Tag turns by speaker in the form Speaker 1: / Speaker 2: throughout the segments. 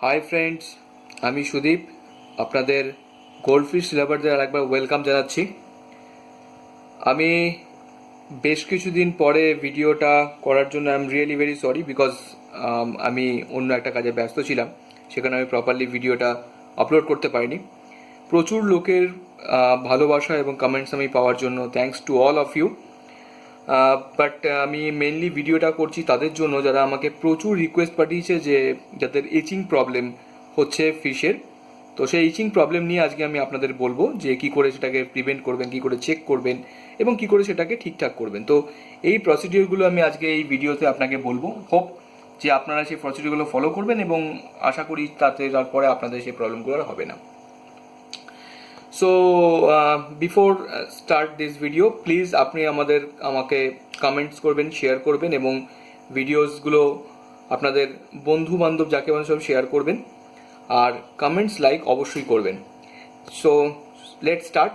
Speaker 1: Hi friends, আমি সুদীপ আপনাদের goldfish লাভারদের আরেকবার ওয়েলকাম জানাচ্ছি। আমি বেশ কিছুদিন পরে ভিডিওটা করার জন্য I am really very sorry because আমি অন্য একটা কাজে ব্যস্ত ছিলাম, সেখানে আমি প্রপারলি ভিডিওটা আপলোড করতে পারিনি। প্রচুর লোকের ভালোবাসা এবং কমেন্টস আমি পাওয়ার জন্য thanks to all of you. But আমি মেনলি ভিডিওটা করছি তাদের জন্য যারা আমাকে প্রচুর রিকোয়েস্ট পাঠিয়েছে যে যাদের ইচিং প্রবলেম হচ্ছে ফিশের। তো সেই ইচিং প্রবলেম নিয়ে আজকে আমি আপনাদের বলবো যে কি করে সেটাকে প্রিভেন্ট করবেন, কি করে চেক করবেন এবং কি করে সেটাকে ঠিকঠাক করবেন। তো এই প্রসিডিওরগুলো আমি আজকে এই ভিডিওতে আপনাকে বলবো। হোপ যে আপনারা সেই প্রসিডিওরগুলো ফলো করবেন এবং আশা করি তারপরে আপনাদের সেই প্রবলেমগুলো আর হবে না। So before start this video, please আপনি আমাকে কমেন্টস করবেন, শেয়ার করবেন এবং ভিডিওসগুলো আপনাদের বন্ধু বান্ধব যাকে বলেন সব শেয়ার করবেন আর কমেন্টস লাইক অবশ্যই করবেন। So let's start.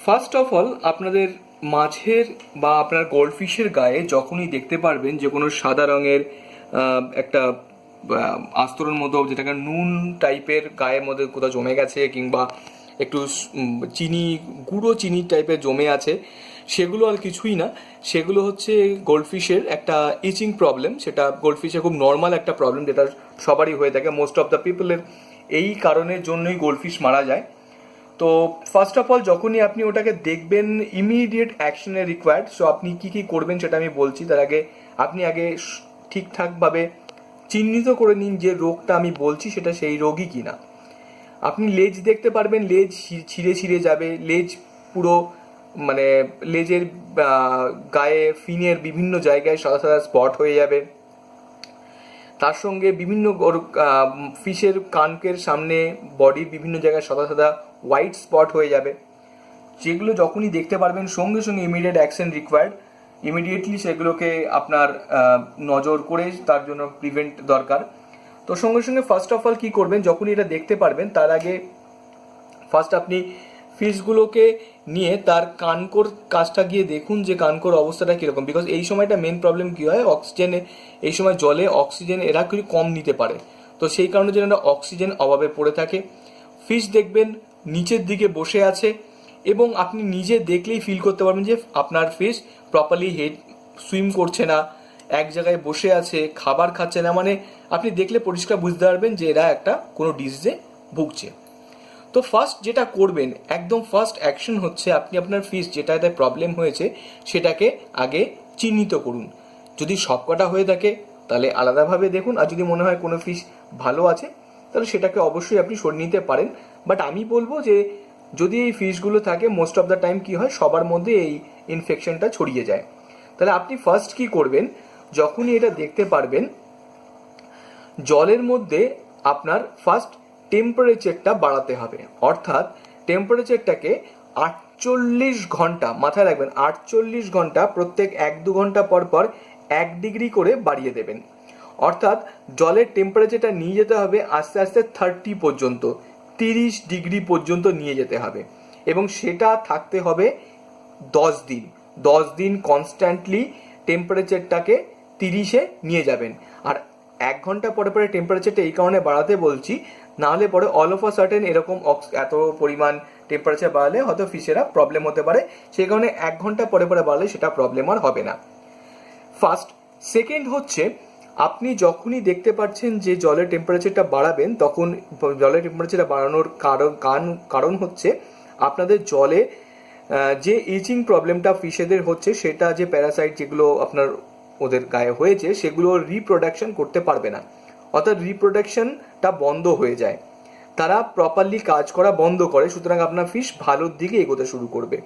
Speaker 1: First of all, আপনাদের মাছের বা আপনার গোল্ডফিশের গায়ে যখনই দেখতে পারবেন যে কোনো সাদা রঙের একটা আস্তরণ মতো, যেটাকে নুন টাইপের গায়ের মধ্যে কোথাও জমে গেছে কিংবা একটু গুঁড়ো চিনি টাইপের জমে আছে, সেগুলো আর কিছুই না, সেগুলো হচ্ছে গোল্ডফিশের একটা ইচিং প্রবলেম। সেটা গোল্ডফিশের খুব নর্মাল একটা প্রবলেম, যেটা সবারই হয়ে থাকে। মোস্ট অফ দ্য পিপলের এই কারণের জন্যই গোল্ডফিশ মারা যায়। তো ফার্স্ট অফ অল যখনই আপনি ওটাকে দেখবেন, ইমিডিয়েট অ্যাকশনের রিকোয়ার্ড। সো আপনি কি কি করবেন সেটা আমি বলছি। তার আগে আপনি ঠিকঠাকভাবে চিহ্নিত করে নিন যে রোগটা আমি বলছি সেটা সেই রোগই কিনা। আপনি লেজ দেখতে পারবেন, লেজ ছিঁড়ে ছিঁড়ে যাবে, লেজ পুরো মানে লেজের গায়ে ফিনের বিভিন্ন জায়গায় সাদা সাদা স্পট হয়ে যাবে। তার সঙ্গে বিভিন্ন ফিশের কানকের সামনে বডির বিভিন্ন জায়গায় সাদা সাদা হোয়াইট স্পট হয়ে যাবে। যেগুলো যখনই দেখতে পারবেন সঙ্গে সঙ্গে ইমিডিয়েট অ্যাকশন রিকোয়ার্ড। ইমিডিয়েটলি সেগুলোকে আপনার নজর করে তার জন্য প্রিভেন্ট দরকার। তো সঙ্গে সঙ্গে ফার্স্ট অফ অল কি করবেন, যখনই এটা দেখতে পারবেন তার আগে ফার্স্ট আপনি ফিশগুলোকে নিয়ে তার কানকোর কাজটা গিয়ে দেখুন যে কানকোর অবস্থাটা কীরকম। বিকজ এই সময়টা মেন প্রবলেম কী হয়, অক্সিজেনে এই সময় জলে অক্সিজেন এরা কিছু কম নিতে পারে। তো সেই কারণে যেন অক্সিজেন অভাবে পড়ে থাকে। ফিশ দেখবেন নিচের দিকে বসে আছে এবং আপনি নিজে দেখলেই ফিল করতে পারবেন যে আপনার ফিশ প্রপারলি হেড সুইম করছে না, এক জায়গায় বসে আছে, খাবার খাচ্ছে না। মানে আপনি দেখলে পরিষ্কার বুঝতে পারবেন যে এরা একটা কোনো ডিজিজে ভুগছে। তো ফার্স্ট যেটা করবেন, একদম ফার্স্ট অ্যাকশন হচ্ছে আপনি আপনার ফিশ যেটাতে প্রবলেম হয়েছে সেটাকে আগে চিহ্নিত করুন। যদি সবকটা হয়ে থাকে তাহলে আলাদাভাবে দেখুন, আর যদি মনে হয় কোনো ফিশ ভালো আছে তাহলে সেটাকে অবশ্যই আপনি সরিয়ে নিতে পারেন। বাট আমি বলবো যে যদি এই ফিশগুলো থাকে, মোস্ট অফ দ্য টাইম কি হয় সবার মধ্যে এই ইনফেকশনটা ছড়িয়ে যায়। তাহলে আপনি ফার্স্ট কি করবেন, যখনই এটা দেখতে পারবেন জলের মধ্যে আপনার ফার্স্ট টেম্পারেচারটা বাড়াতে হবে। অর্থাৎ টেম্পারেচারটাকে 48 ঘন্টা, মাথায় রাখবেন 48 ঘন্টা, প্রত্যেক 1-2 ঘন্টা পর পর 1 ডিগ্রি করে বাড়িয়ে দেবেন। অর্থাৎ জলের টেম্পারেচারটা নিয়ে যেতে হবে আস্তে আস্তে 30 পর্যন্ত, 30 ডিগ্রি পর্যন্ত নিয়ে যেতে হবে এবং সেটা থাকতে হবে 10 দিন। 10 দিন কনস্ট্যান্টলি টেম্পারেচারটাকে 30-এ নিয়ে যাবেন। আর 1 ঘন্টা পরে পরে টেম্পারেচারটা এই কারণে বাড়াতে বলছি, নাহলে পরে অল অফ আ সার্টেন এরকম এত পরিমাণ টেম্পারেচার বাড়ালে হয়তো ফিশেরা প্রবলেম হতে পারে। সেই কারণে 1 ঘন্টা পরে পরে বাড়লে সেটা প্রবলেম আর হবে না। ফার্স্ট। সেকেন্ড হচ্ছে, আপনি যখনই দেখতে পাচ্ছেন যে জলের টেম্পারেচারটা বাড়াবেন, তখন জলের টেম্পারেচারটা বাড়ানোর কারণ হচ্ছে আপনাদের জলে যে ইচিং প্রবলেমটা ফিশেদের হচ্ছে, সেটা যে প্যারাসাইট যেগুলো আপনার ওদের গায়ে হয়েছে সেগুলো রিপ্রোডাকশন করতে পারবে না। অর্থাৎ রিপ্রোডাকশনটা বন্ধ হয়ে যায়, তারা প্রপারলি কাজ করা বন্ধ করে। সুতরাং আপনার ফিশ ভালোর দিকে এগোতে শুরু করবে।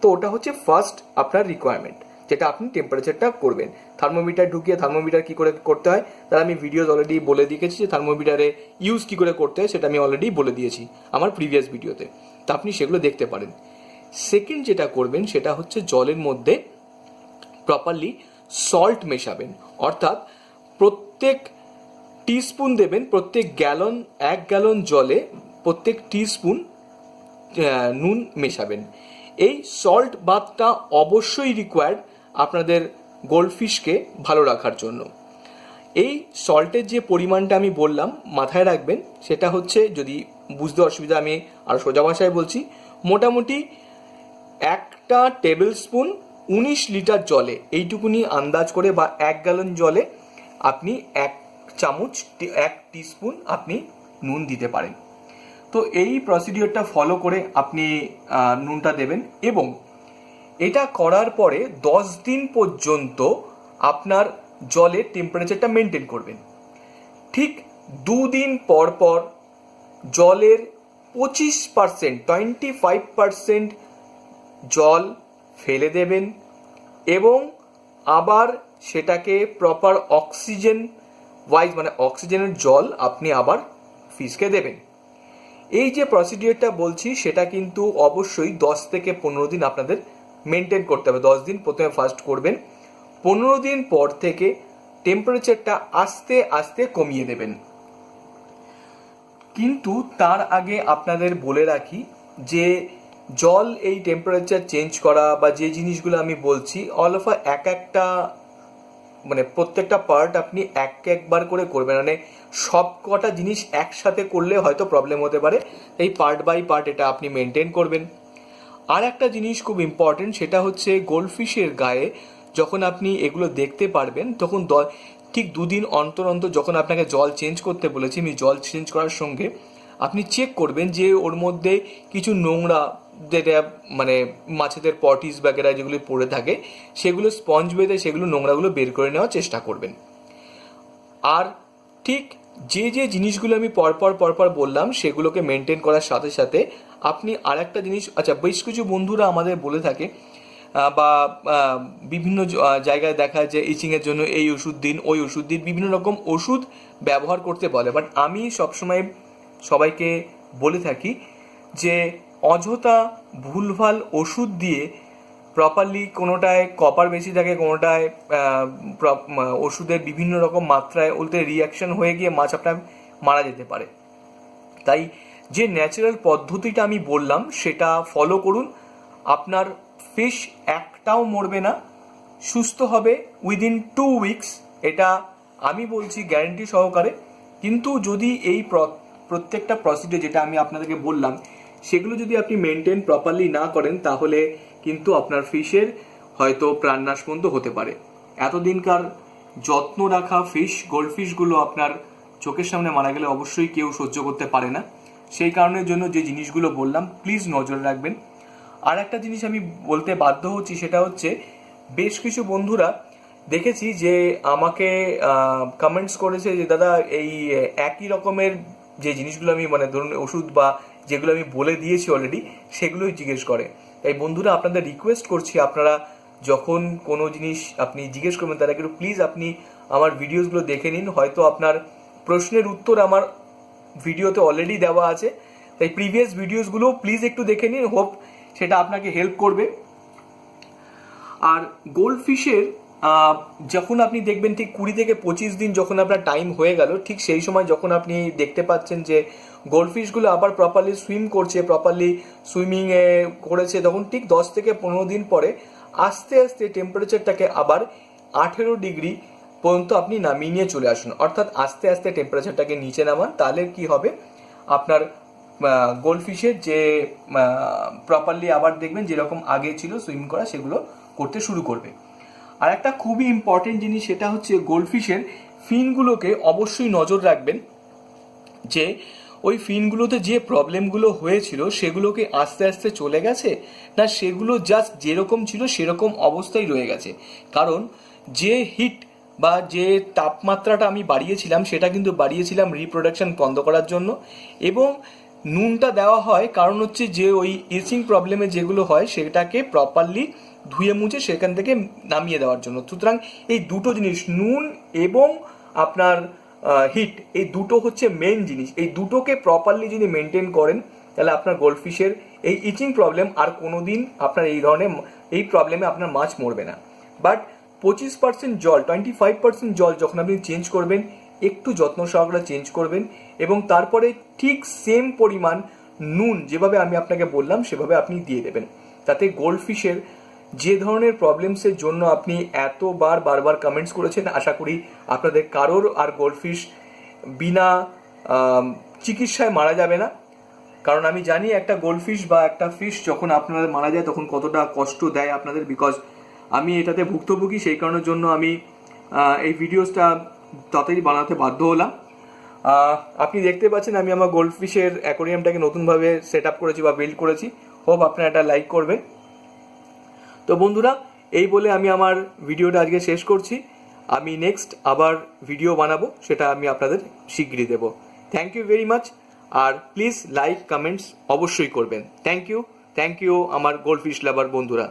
Speaker 1: তো ওটা হচ্ছে ফার্স্ট আপনার রিকোয়ারমেন্ট, যেটা আপনি টেম্পারেচারটা করবেন। থার্মোমিটার ঢুকিয়ে থার্মোমিটার কি করে করতে হয় তার আমি ভিডিও অলরেডি বলে দিয়েছি। যে থার্মোমিটারে ইউজ কি করে করতে হয় সেটা আমি অলরেডি বলে দিয়েছি আমার প্রিভিয়াস ভিডিওতে, তা আপনি সেগুলো দেখতে পারেন। সেকেন্ড যেটা করবেন সেটা হচ্ছে জলের মধ্যে প্রপারলি সল্ট মেশাবেন। অর্থাৎ প্রত্যেক টিস্পুন দেবেন, প্রত্যেক 1 গ্যালন জলে প্রত্যেক টিস্পুন নুন মেশাবেন। এই সল্ট বাথটা অবশ্যই রিকোয়ার্ড আপনাদের গোল্ডফিশকে ভালো রাখার জন্য। এই সল্টের যে পরিমাণটা আমি বললাম মাথায় রাখবেন, সেটা হচ্ছে, যদি বুঝতে অসুবিধা আমি আর সোজা ভাষায় বলছি, মোটামুটি একটা টেবিল স্পুন 19 লিটার জলে, এইটুকুনি আন্দাজ করে, বা 1 গ্যালন জলে আপনি 1 চামচ 1 টিস্পুন আপনি নুন দিতে পারেন। তো এই প্রসিডিওরটা ফলো করে আপনি নুনটা দেবেন, এবং এটা করার পরে 10 দিন পর্যন্ত আপনার জলের টেম্পারেচারটা মেনটেন করবেন। ঠিক 2 দিন পর পর জলের 25% জল ফেলে দেবেন, এবং আবার সেটাকে প্রপার অক্সিজেন ওয়াইজ, মানে অক্সিজেনের জল আপনি আবার ফিশকে দেবেন। এই যে প্রসিডিওরটা বলছি সেটা কিন্তু অবশ্যই 10 থেকে 15 দিন আপনাদের মেনটেন করতে হবে। 10 দিন প্রথমে ফার্স্ট করবেন, 15 দিন পর থেকে টেম্পারেচারটা আস্তে আস্তে কমিয়ে দেবেন। কিন্তু তার আগে আপনাদের বলে রাখি যে জল এই টেম্পারেচার চেঞ্জ করা বা যে জিনিসগুলো আমি বলছি, অল অফ একটা মানে প্রত্যেকটা পার্ট আপনি একবার করে করবেন, মানে সব কটা জিনিস একসাথে করলে হয়তো প্রবলেম হতে পারে। এই পার্ট বাই পার্ট এটা আপনি মেনটেন করবেন। আর একটা জিনিস খুব ইম্পর্টেন্ট, সেটা হচ্ছে গোল্ডফিশের গায়ে যখন আপনি এগুলো দেখতে পারবেন, তখন ঠিক 2 দিন অন্তর অন্তর যখন আপনাকে জল চেঞ্জ করতে বলেছি, আমি জল চেঞ্জ করার সঙ্গে আপনি চেক করবেন যে ওর মধ্যে কিছু নোংরা, যেটা মানে মাছেদের পটিস বাগেরা যেগুলো পড়ে থাকে, সেগুলো স্পঞ্জ বেঁধে সেগুলো নোংরাগুলো বের করে নেওয়ার চেষ্টা করবেন। আর ঠিক যে যে জিনিসগুলো আমি পরপর বললাম সেগুলোকে মেনটেন করার সাথে সাথে আপনি আর একটা জিনিস, আচ্ছা, বেশ কিছু বন্ধুরা আমাদের বলে থাকে বা বিভিন্ন জায়গায় দেখা যায় ইচিংয়ের জন্য এই ওষুধ দিন, ওই ওষুধ দিন, বিভিন্ন রকম ওষুধ ব্যবহার করতে বলে। বাট আমি সবসময় সবাইকে বলে থাকি যে অযথা ভুলভাল ওষুধ দিয়ে প্রপারলি, কোনোটায় কপার বেশি থাকে, কোনোটায় ওষুধের বিভিন্ন রকম মাত্রায় ওতে রিয়াকশন হয়ে গিয়ে মাছ আপনার মারা যেতে পারে। তাই যে ন্যাচারাল পদ্ধতিটা আমি বললাম সেটা ফলো করুন, আপনার ফিশ একটাও মরবে না, সুস্থ হবে উইদিন 2 উইকস। এটা আমি বলছি গ্যারেন্টি সহকারে। কিন্তু যদি এই প্রত্যেকটা প্রসিডিওর যেটা আমি আপনাদেরকে বললাম সেগুলো যদি আপনি মেনটেন প্রপারলি না করেন, তাহলে কিন্তু আপনার ফিশের হয়তো প্রাণনাশ পর্যন্ত হতে পারে। এতদিনকার যত্ন রাখা ফিশ, গোল্ড ফিশগুলো আপনার চোখের সামনে মারা গেলে অবশ্যই কেউ সহ্য করতে পারে না। সেই কারণের জন্য যে জিনিসগুলো বললাম প্লিজ নজর রাখবেন। আর একটা জিনিস আমি বলতে বাধ্য হচ্ছি, সেটা হচ্ছে বেশ কিছু বন্ধুরা দেখেছি যে আমাকে কমেন্টস করেছে যে দাদা এই একই রকমের যে জিনিসগুলো আমি, মানে ধরুন ওষুধ বা যেগুলো আমি বলে দিয়েছি অলরেডি, সেগুলোই জিজ্ঞেস করে। তাই বন্ধুরা আপনাদের রিকোয়েস্ট করছি, আপনারা যখন কোনো জিনিস আপনি জিজ্ঞেস করবেন তার আগে প্লিজ আপনি আমার ভিডিওসগুলো দেখে নিন। হয়তো আপনার প্রশ্নের উত্তর আমার ভিডিওতে অলরেডি দেওয়া আছে, তাই প্রিভিয়াস ভিডিওসগুলো প্লিজ একটু দেখে নিন, হোপ সেটা আপনাকে হেল্প করবে। আর গোল্ড ফিশের যখন আপনি দেখবেন ঠিক 20 থেকে 25 দিন যখন আপনার টাইম হয়ে গেল, ঠিক সেই সময় যখন আপনি দেখতে পাচ্ছেন যে গোল্ডফিশগুলো আবার প্রপারলি সুইম করছে, প্রপারলি সুইমিংয়ে করেছে, তখন ঠিক 10 থেকে 15 দিন পরে আস্তে আস্তে টেম্পারেচারটাকে আবার 18 ডিগ্রি পর্যন্ত আপনি নামিয়ে নিয়ে চলে আসুন। অর্থাৎ আস্তে আস্তে টেম্পারেচারটাকে নিচে নামান, তাহলে কি হবে, আপনার গোল্ডফিশের যে প্রপারলি আবার দেখবেন যেরকম আগে ছিল সুইম করা, সেগুলো করতে শুরু করবে। আর একটা খুবই ইম্পর্টেন্ট জিনিস, সেটা হচ্ছে গোল্ডফিশের ফিনগুলোকে অবশ্যই নজর রাখবেন যে ওই ফিনগুলোতে যে প্রবলেমগুলো হয়েছিল সেগুলোকে আস্তে আস্তে চলে গেছে না, সেগুলো জাস্ট যেরকম ছিল সেরকম অবস্থায় রয়ে গেছে। কারণ যে হিট বা যে তাপমাত্রাটা আমি বাড়িয়েছিলাম সেটা কিন্তু বাড়িয়েছিলাম রিপ্রোডাকশন বন্ধ করার জন্য, এবং নুনটা দেওয়া হয় কারণ হচ্ছে যে ওই ইচিং প্রবলেমে যেগুলো হয় সেটাকে প্রপারলি ধুয়ে মুছে সেখান থেকে নামিয়ে দেওয়ার জন্য। সুতরাং এই দুটো জিনিস, নুন এবং আপনার হিট, এই দুটো হচ্ছে মেন জিনিস। এই দুটোকে প্রপারলি যদি মেনটেন করেন তাহলে আপনার গোল্ডফিশের এই ইচিং প্রবলেম আর কোনোদিন আপনার এই ধরনের এই প্রবলেমে আপনার মাছ মরবে না। বাট 25% জল, 25% জল যখন আপনি চেঞ্জ করবেন, একটু যত্ন সহকারে চেঞ্জ করবেন, এবং তারপরে ঠিক সেম পরিমাণ নুন যেভাবে আমি আপনাকে বললাম সেভাবে আপনি দিয়ে দেবেন, তাতে গোল্ডফিশের যে ধরনের প্রবলেমসের জন্য আপনি বারবার কমেন্টস করেছেন, আশা করি আপনাদের কারোর আর গোল্ডফিশ বিনা চিকিৎসায় মারা যাবে না। কারণ আমি জানি একটা গোল্ডফিশ বা একটা ফিশ যখন আপনাদের মারা যায় তখন কতটা কষ্ট দেয় আপনাদের, বিকজ আমি এটাতে ভুক্তভোগী, সেই কারণের জন্য আমি এই ভিডিওসটা তাড়াতাড়ি বানাতে বাধ্য হলাম। আপনি দেখতে পাচ্ছেন আমি আমার গোল্ডফিশের অ্যাকোরিয়ামটাকে নতুনভাবে সেট আপ করেছি বা বিল্ড করেছি। হোপ আপনারা এটা লাইক করবেন। তো বন্ধুরা, এই বলে আমি আমার ভিডিওটা আজকে শেষ করছি। আমি নেক্সট আবার ভিডিও বানাবো, সেটা আমি আপনাদের শিগগিরই দেবো। Thank you very much. আর প্লিজ লাইক কমেন্টস অবশ্যই করবেন। থ্যাংক ইউ আমার গোল্ডফিশ লাভার বন্ধুরা।